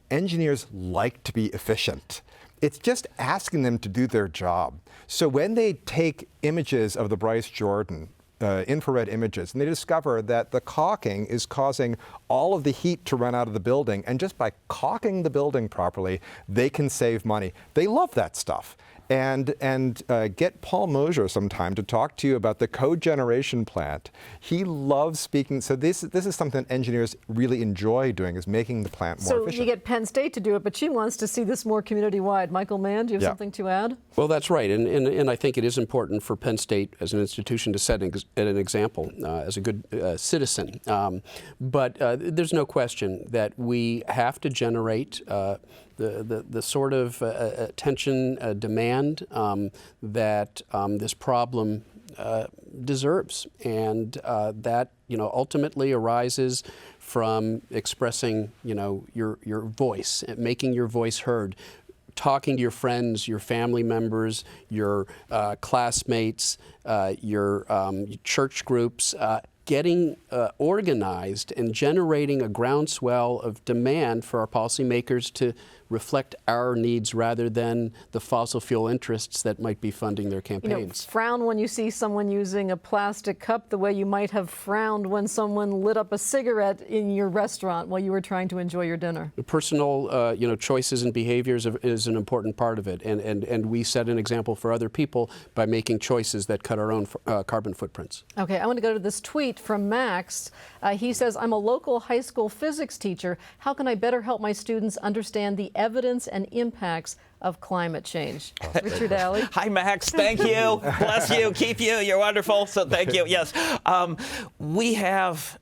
Engineers like to be efficient. It's just asking them to do their job. So when they take images of the Bryce Jordan, infrared images, and they discover that the caulking is causing all of the heat to run out of the building, and just by caulking the building properly, they can save money. They love that stuff. And get Paul Mosier sometime to talk to you about the cogeneration plant. He loves speaking. So this is something engineers really enjoy doing, is making the plant more efficient. So you get Penn State to do it, but she wants to see this more community-wide. Michael Mann, do you have something to add? Well, that's right. And I think it is important for Penn State as an institution to set an example as a good citizen. But there's no question that we have to generate the sort of attention demand that this problem deserves, and that ultimately arises from expressing your voice, making your voice heard, talking to your friends, your family members, your classmates, your church groups. Getting organized and generating a groundswell of demand for our policymakers to reflect our needs rather than the fossil fuel interests that might be funding their campaigns. Frown when you see someone using a plastic cup the way you might have frowned when someone lit up a cigarette in your restaurant while you were trying to enjoy your dinner. Personal, choices and behaviors is an important part of it, and we set an example for other people by making choices that cut our own carbon footprints. Okay, I want to go to this tweet from Max. He says, I'm a local high school physics teacher. How can I better help my students understand the evidence and impacts of climate change? Richard Alley. Hi, Max. Thank you. Bless you. Keep you. You're wonderful. So thank you. Yes. We have...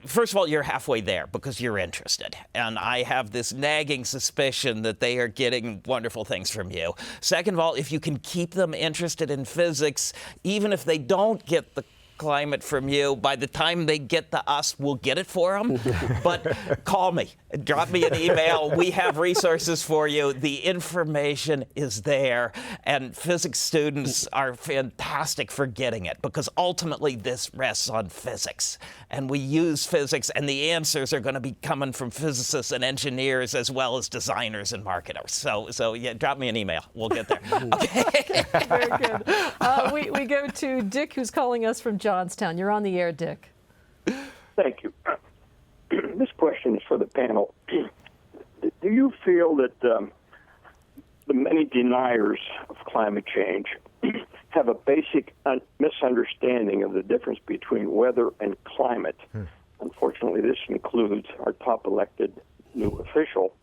First of all, you're halfway there because you're interested. And I have this nagging suspicion that they are getting wonderful things from you. Second of all, if you can keep them interested in physics, even if they don't get the climate from you, by the time they get to us, we'll get it for them. But call me, drop me an email. We have resources for you. The information is there, and physics students are fantastic for getting it, because ultimately this rests on physics, and we use physics, and the answers are going to be coming from physicists and engineers as well as designers and marketers. So yeah, drop me an email. We'll get there. Okay. Very good. We go to Dick, who's calling us from Johnstown. You're on the air, Dick. Thank you. This question is for the panel. Do you feel that the many deniers of climate change have a basic misunderstanding of the difference between weather and climate, unfortunately, this includes our top elected new official,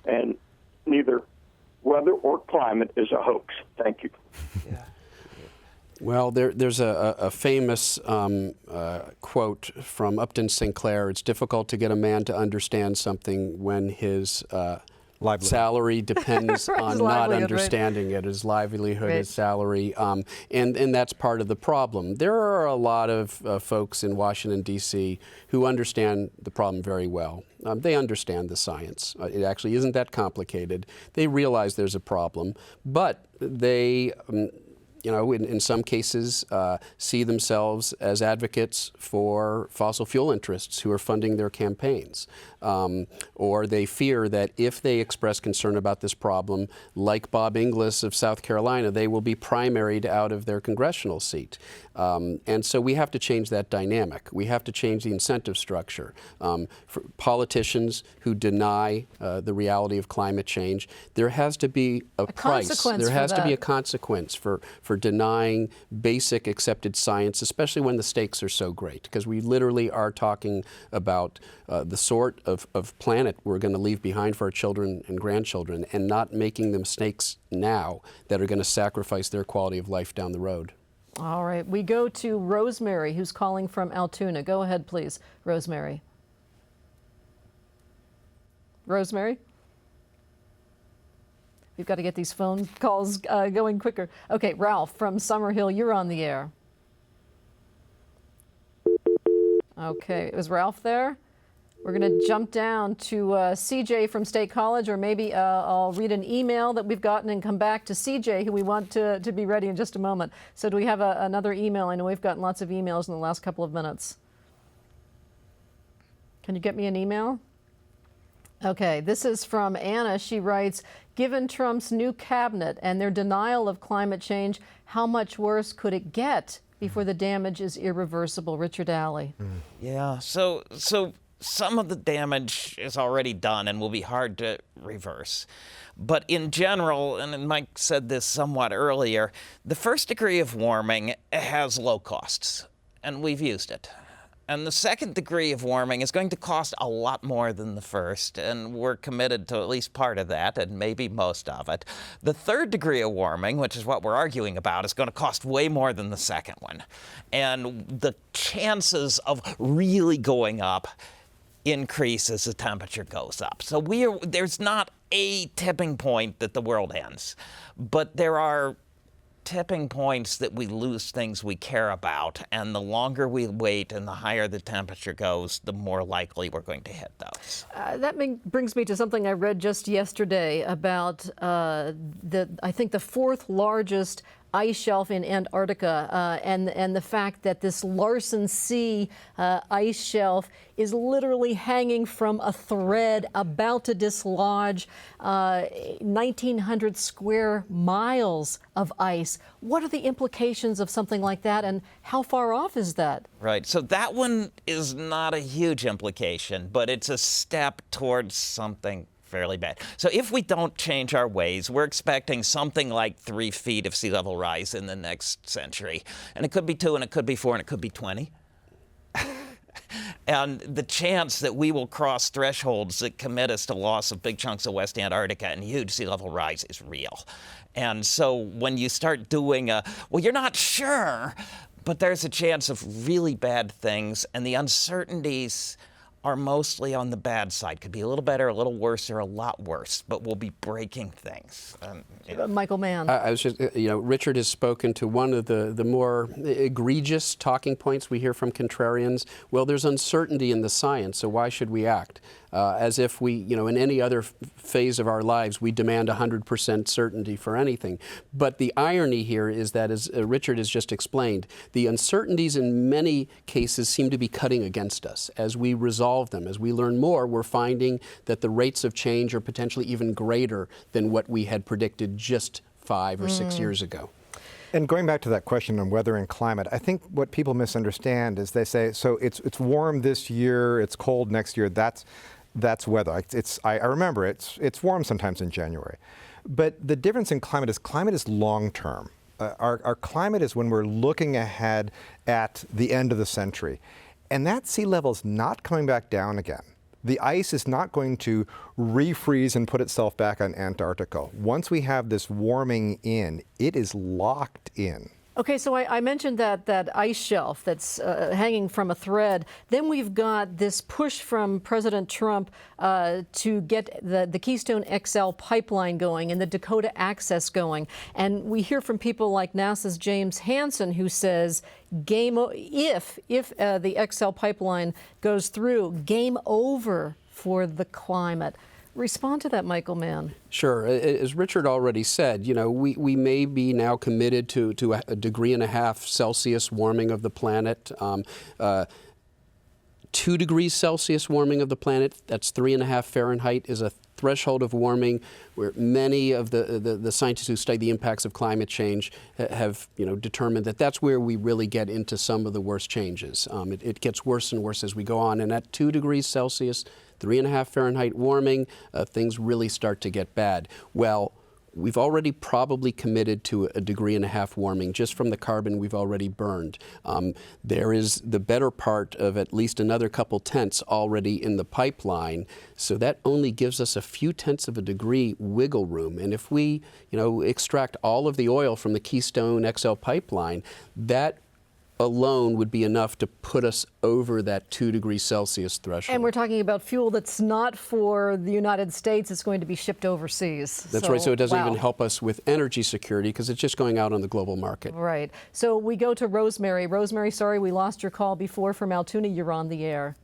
and neither weather or climate is a hoax. Thank you. Yeah. Well, there's a famous quote from Upton Sinclair. It's difficult to get a man to understand something when his salary depends on not understanding it, his livelihood, his salary, and that's part of the problem. There are a lot of folks in Washington, D.C. who understand the problem very well. They understand the science. It actually isn't that complicated. They realize there's a problem, but they in some cases, see themselves as advocates for fossil fuel interests who are funding their campaigns. Or they fear that if they express concern about this problem, like Bob Inglis of South Carolina, they will be primaried out of their congressional seat. And so we have to change that dynamic. We have to change the incentive structure. For politicians who deny the reality of climate change, there has to be a price. There has to be a consequence for denying basic accepted science, especially when the stakes are so great, because we literally are talking about the sort of planet we're going to leave behind for our children and grandchildren, and not making the mistakes now that are going to sacrifice their quality of life down the road. All right, we go to Rosemary, who's calling from Altoona. Go ahead, please, Rosemary. Rosemary? We've got to get these phone calls going quicker. Okay, Ralph from Summerhill, you're on the air. Okay, is Ralph there? We're going to jump down to CJ from State College, or maybe I'll read an email that we've gotten and come back to CJ, who we want to be ready in just a moment. So do we have another email? I know we've gotten lots of emails in the last couple of minutes. Can you get me an email? Okay, this is from Anna. She writes, given Trump's new cabinet and their denial of climate change, how much worse could it get before the damage is irreversible? Richard Alley. Yeah, so some of the damage is already done and will be hard to reverse. But in general, and Mike said this somewhat earlier, the first degree of warming has low costs, and we've used it. And the second degree of warming is going to cost a lot more than the first, and we're committed to at least part of that, and maybe most of it. The third degree of warming, which is what we're arguing about, is going to cost way more than the second one. And the chances of really going up increase as the temperature goes up. So there's not a tipping point that the world ends, but there are tipping points that we lose things we care about, and the longer we wait and the higher the temperature goes, the more likely we're going to hit those. That brings me to something I read just yesterday about I think the fourth largest ice shelf in Antarctica, and the fact that this Larsen C ice shelf is literally hanging from a thread, about to dislodge 1,900 square miles of ice. What are the implications of something like that, and how far off is that? Right, so that one is not a huge implication, but it's a step towards something fairly bad. So if we don't change our ways, we're expecting something like 3 feet of sea level rise in the next century. And it could be 2, and it could be 4, and it could be 20. And the chance that we will cross thresholds that commit us to loss of big chunks of West Antarctica and huge sea level rise is real. And so when you start doing well, you're not sure, but there's a chance of really bad things, and the uncertainties are mostly on the bad side. Could be a little better, a little worse, or a lot worse, but we'll be breaking things. Michael Mann. I was just, Richard has spoken to one of the more egregious talking points we hear from contrarians. Well, there's uncertainty in the science, so why should we act? As if we, in any other phase of our lives, we demand 100% certainty for anything. But the irony here is that, as Richard has just explained, the uncertainties in many cases seem to be cutting against us. As we resolve them, as we learn more, we're finding that the rates of change are potentially even greater than what we had predicted just 5 or 6 years ago. And going back to that question on weather and climate, I think what people misunderstand is they say, so it's warm this year, it's cold next year, that's weather. I remember it's warm sometimes in January. But the difference in climate is long term. Our climate is when we're looking ahead at the end of the century. And that sea level is not coming back down again. The ice is not going to refreeze and put itself back on Antarctica. Once we have this warming in, it is locked in. Okay, so I mentioned that ice shelf that's hanging from a thread. Then we've got this push from President Trump to get the Keystone XL pipeline going and the Dakota Access going. And we hear from people like NASA's James Hansen, who says, if the XL pipeline goes through, game over for the climate. Respond to that, Michael Mann. Sure. As Richard already said, we may be now committed to a 1.5 degrees Celsius warming of the planet. 2 degrees Celsius warming of the planet, that's 3.5 Fahrenheit, is a threshold of warming where many of the scientists who study the impacts of climate change have determined that that's where we really get into some of the worst changes. It gets worse and worse as we go on, and at 2 degrees Celsius, 3.5 Fahrenheit warming, things really start to get bad. Well, we've already probably committed to a 1.5 degrees warming just from the carbon we've already burned. There is the better part of at least another couple tenths already in the pipeline, so that only gives us a few tenths of a degree wiggle room. And if we, extract all of the oil from the Keystone XL pipeline, that alone would be enough to put us over that 2 degrees Celsius threshold. And we're talking about fuel that's not for the United States. It's going to be shipped overseas. That's right. So it doesn't even help us with energy security because it's just going out on the global market. Right. So we go to Rosemary. Rosemary, sorry we lost your call before from Altoona. You're on the air.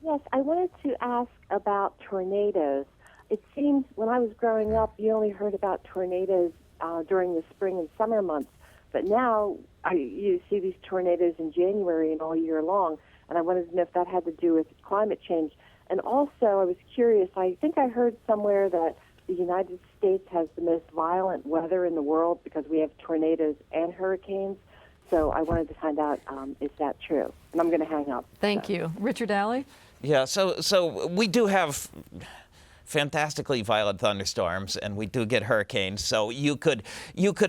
Yes, I wanted to ask about tornadoes. It seems when I was growing up, you only heard about tornadoes during the spring and summer months. But now you see these tornadoes in January and all year long, and I wanted to know if that had to do with climate change. And also, I was curious, I think I heard somewhere that the United States has the most violent weather in the world because we have tornadoes and hurricanes. So I wanted to find out, is that true? And I'm going to hang up. Thank you. Richard Alley? Yeah, so we do have fantastically violent thunderstorms, and we do get hurricanes. So you could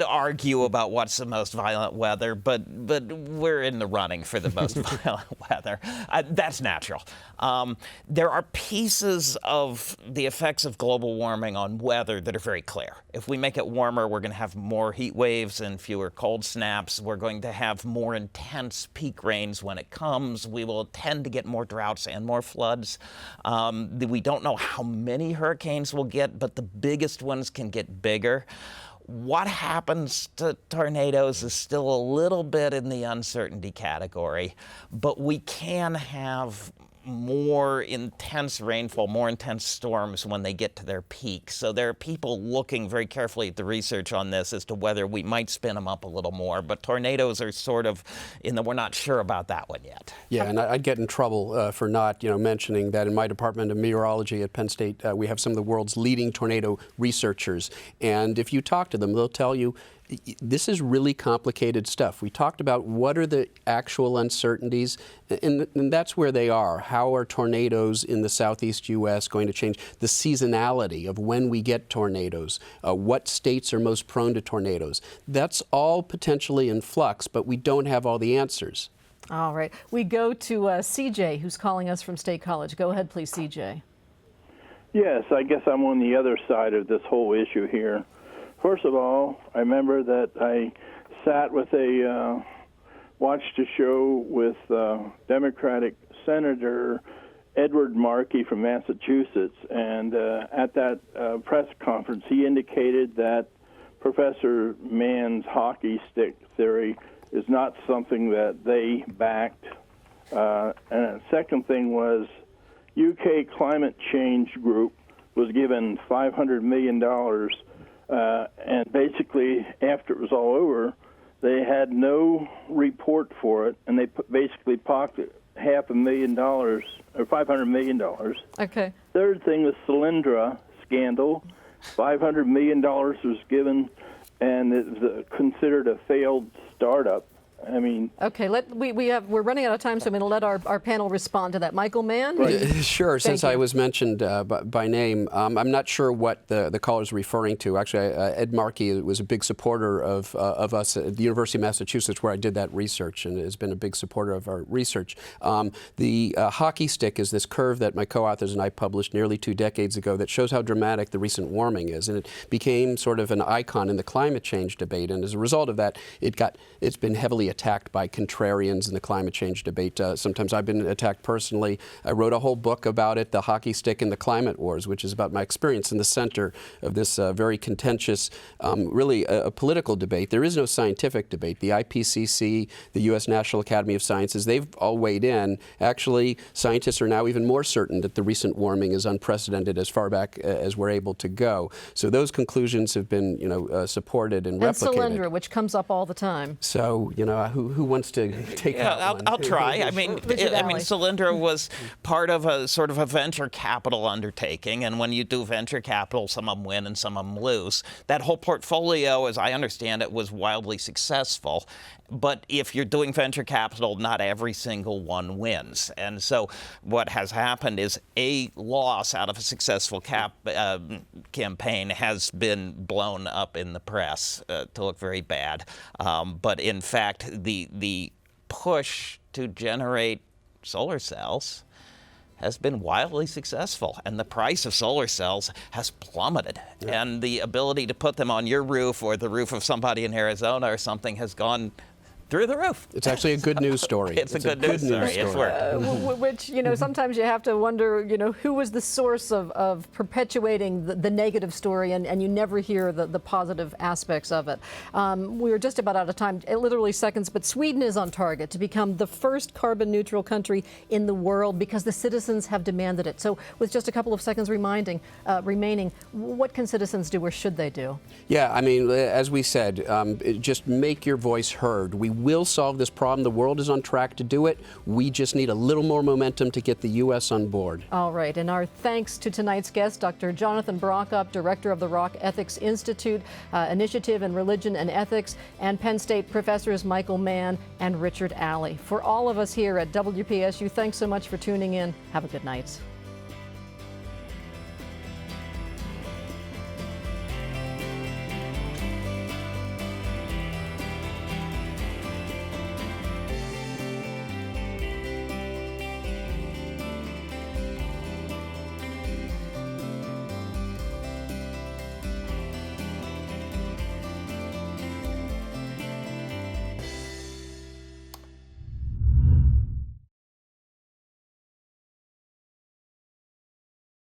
argue about what's the most violent weather, but we're in the running for the most violent weather. That's natural. There are pieces of the effects of global warming on weather that are very clear. If we make it warmer, we're going to have more heat waves and fewer cold snaps. We're going to have more intense peak rains when it comes. We will tend to get more droughts and more floods. We don't know how many hurricanes we'll get, but the biggest ones can get bigger. What happens to tornadoes is still a little bit in the uncertainty category, but we can have more intense rainfall, more intense storms when they get to their peak. So there are people looking very carefully at the research on this as to whether we might spin them up a little more. But tornadoes are sort of we're not sure about that one yet. Yeah, and I'd get in trouble for not, mentioning that in my department of meteorology at Penn State, we have some of the world's leading tornado researchers. And if you talk to them, they'll tell you, this is really complicated stuff. We talked about what are the actual uncertainties, and that's where they are. How are tornadoes in the southeast U.S. going to change? The seasonality of when we get tornadoes. What states are most prone to tornadoes? That's all potentially in flux, but we don't have all the answers. All right. We go to CJ, who's calling us from State College. Go ahead, please, CJ. Yes, I guess I'm on the other side of this whole issue here. First of all, I remember that I sat with watched a show with Democratic Senator Edward Markey from Massachusetts, and at that press conference, he indicated that Professor Mann's hockey stick theory is not something that they backed. And the second thing was UK Climate Change Group was given $500 million. And basically, after it was all over, they had no report for it, and they basically pocketed $500,000 or $500 million. Okay. Third thing, the Solyndra scandal, $500 million was given, and it was considered a failed startup. I mean, Okay, we're running out of time, so I'm going to let our panel respond to that. Michael Mann? Sure. Since I you. was mentioned by name, I'm not sure what the caller is referring to. Actually, Ed Markey was a big supporter of us at the University of Massachusetts, where I did that research, and has been a big supporter of our research. The hockey stick is this curve that my co-authors and I published nearly 2 decades ago that shows how dramatic the recent warming is, and it became sort of an icon in the climate change debate. And as a result of that, it's been heavily attacked by contrarians in the climate change debate. Sometimes I've been attacked personally. I wrote a whole book about it, The Hockey Stick and the Climate Wars, which is about my experience in the center of this very contentious, really a political debate. There is no scientific debate. The IPCC, the U.S. National Academy of Sciences, they've all weighed in. Actually, scientists are now even more certain that the recent warming is unprecedented as far back as we're able to go. So those conclusions have been, supported and replicated. And Solyndra, which comes up all the time. So, who wants to take that one? I'll try. I mean, Solyndra was part of a sort of a venture capital undertaking, and when you do venture capital, some of them win and some of them lose. That whole portfolio, as I understand it, was wildly successful. But if you're doing venture capital, not every single one wins. And so what has happened is a loss out of a successful campaign has been blown up in the press to look very bad. But in fact, the push to generate solar cells has been wildly successful, and the price of solar cells has plummeted. Yeah. And the ability to put them on your roof or the roof of somebody in Arizona or something has gone through the roof. It's actually a good news story. It's a good news story. It's worked. Which, sometimes you have to wonder, who was the source of perpetuating the negative story, and you never hear the positive aspects of it. We were just about out of time, literally seconds, but Sweden is on target to become the first carbon neutral country in the world because the citizens have demanded it. So with just a couple of seconds remaining, what can citizens do or should they do? Yeah, I mean, as we said, just make your voice heard. We will solve this problem. The world is on track to do it. We just need a little more momentum to get the U.S. on board. All right. And our thanks to tonight's guest, Dr. Jonathan Brokup, Director of the Rock Ethics Institute, Initiative in Religion and Ethics, and Penn State professors Michael Mann and Richard Alley. For all of us here at WPSU, thanks so much for tuning in. Have a good night.